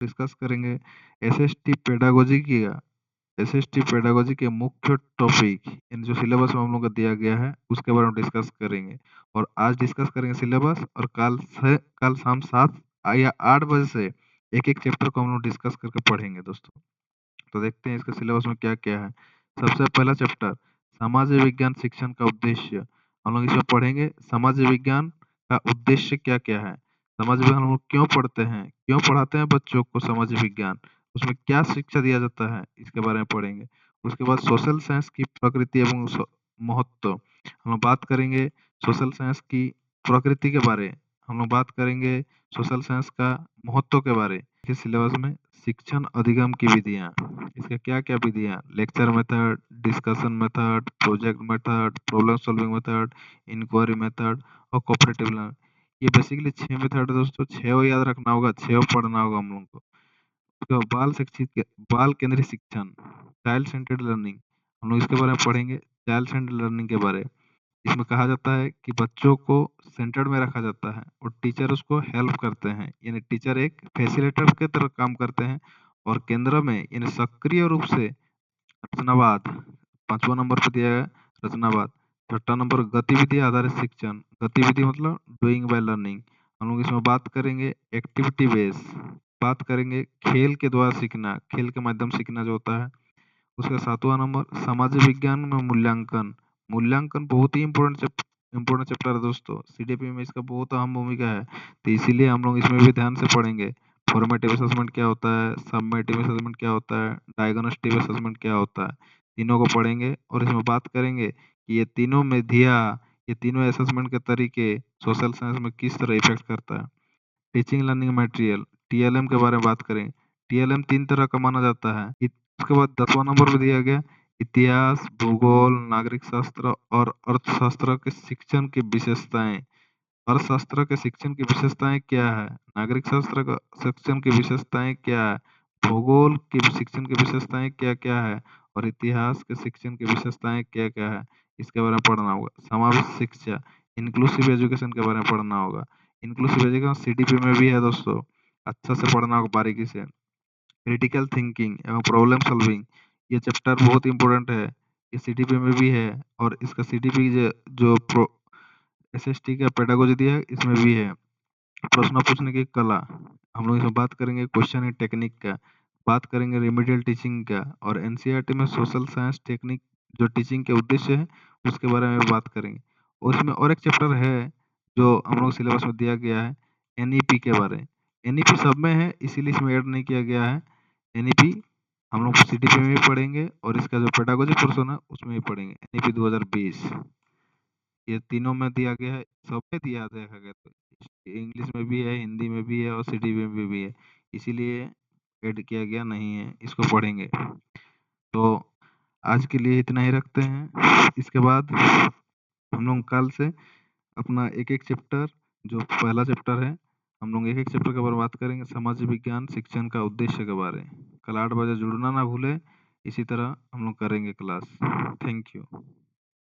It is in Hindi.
डिस्कस करेंगे एसएसटी पेडागोजी के मुख्य टॉपिक यानी जो सिलेबस में हम लोग को दिया गया है उसके बारे में डिस्कस करेंगे। और आज डिस्कस करेंगे सिलेबस और कल शाम 7 या 8 बजे से एक-एक चैप्टर को हम लोग डिस्कस करके पढ़ेंगे दोस्तों। तो देखते हैं इसके सिलेबस में क्या-क्या है। सबसे पहला चैप्टर समाज विज्ञान शिक्षण का उद्देश्य। हम लोग इसमें पढ़ेंगे समाज विज्ञान का उद्देश्य क्या-क्या है। समाज विज्ञान हम लोग क्यों पढ़ते हैं? क्यों पढ़ाते हैं बच्चों को समाज विज्ञान? उसमें क्या शिक्षा दिया जाता है? इसके बारे में पढ़ेंगे। उसके बाद सोशल साइंस की प्रकृति एवं महत्व। हम लोग बात करेंगे सोशल साइंस की प्रकृति के बारे। हम लोग बात करेंगे सोशल साइंस का महत्व के बारे। इस सिलेबस में शिक्षण अधिगम की विधियाँ। इसके क्या-क्या विधियाँ? Lecture method, discussion method, project method, problem solving method, inquiry method और कोऑपरेटिव लर्निंग। ये बेसिकली 6 मेथड है दोस्तों, 6 याद रखना होगा, 6 पढ़ना होगा हम लोग को। उसके बाद बाल केंद्रित शिक्षण, चाइल्ड सेंटर्ड लर्निंग। हम लोग इसके बारे में पढ़ेंगे, चाइल्ड सेंटर्ड लर्निंग के बारे। इसमें कहा जाता है कि बच्चों को सेंटर में रखा जाता है और टीचर उसको हेल्प करते हैं, यानी टीचर एक फैसिलिटेटर की तरह काम करते हैं और केंद्र में यानी सक्रिय रूप से रचनावाद। 5वां नंबर पे दिया है रचनावाद। 6ठा नंबर गतिविधि आधारित शिक्षण। गतिविधि मतलब डूइंग बाय लर्निंग। हम लोग इसमें बात करेंगे एक्टिविटी बेस, बात करेंगे खेल के द्वारा सीखना, खेल के माध्यम से सीखना जो होता है। उसका 7वां नंबर समाज विज्ञान में मूल्यांकन। मूल्यांकन बहुत ही इम्पोर्टेंट चैप्टर है दोस्तों। सीडीपी में इसका बहुत अहम भूमिका है, तो इसीलिए हम लोग इसमें भी ध्यान से पढ़ेंगे। फॉर्मेटिव असेसमेंट क्या होता है, समेटिव असेसमेंट क्या होता है, डायग्नोस्टिक असेसमेंट क्या होता है, तीनों को पढ़ेंगे और इसमें बात करेंगे कि ये तीनों असेसमेंट के तरीके सोशल साइंस में किस तरह इफेक्ट करता है। टीचिंग लर्निंग मटेरियल टीएलएम के बारे में बात करें। टीएलएम 3 तरह का माना जाता है। उसके बाद 10वां नंबर पे दिया गया इतिहास, भूगोल, नागरिक शास्त्र और अर्थशास्त्र के शिक्षण की विशेषताएं। अर्थशास्त्र के शिक्षण की विशेषताएं क्या है? नागरिक शास्त्र का शिक्षण की विशेषताएं क्या है? भूगोल की शिक्षण की विशेषताएं क्या-क्या है? और इतिहास के शिक्षण की विशेषताएं क्या-क्या है? इसके बारे में पढ़ना होगा। समावेश शिक्षा इंक्लूसिव एजुकेशन के बारे में पढ़ना होगा। इंक्लूसिव एजुकेशन सीडीपी में भी है दोस्तों, अच्छा से पढ़ना होगा बारीकी से। क्रिटिकल थिंकिंग एवं प्रॉब्लम सॉल्विंग, ये चैप्टर बहुत इंपॉर्टेंट है। ये सीडीपी में भी है और इसका सीडीपी जो एसएसटी का पेडागोजी दिया है इसमें भी है। प्रश्न पूछने की कला, हम लोग इसमें बात करेंगे क्वेश्चन टेक्निक का, बात करेंगे रेमेडियल टीचिंग का और एनसीईआरटी में सोशल साइंस टेक्निक जो टीचिंग के उद्देश्य है उसके बारे में बात करेंगे। और इसमें और एक चैप्टर है जो हम लोग सिलेबस में दिया गया है एनईपी के बारे में। एनईपी सब में है इसीलिए इसमें ऐड नहीं किया गया है। एनईपी हम लोग सीडीपी में भी पढ़ेंगे और इसका जो पेडागोजी पोर्शन है उसमें भी पढ़ेंगे। एनईपी 2020 ये तीनों में दिया गया है, सब में दिया देखा गया तो इंग्लिश में भी है, हिंदी में भी है और सीडीपी में भी है, इसीलिए ऐड किया गया नहीं है, इसको पढ़ेंगे। तो आज के लिए इतना ही रखते हैं। इसके बाद हम लोग कल से अपना एक-एक चैप्टर जो पहला चैप्टर है, हम लोग एक-एक चैप्टर के बारे में बात करेंगे, समाज विज्ञान शिक्षण का उद्देश्य के बारे में। कल 8 बजे जुड़ना ना भूलें, इसी तरह हम लोग करेंगे क्लास। Thank you.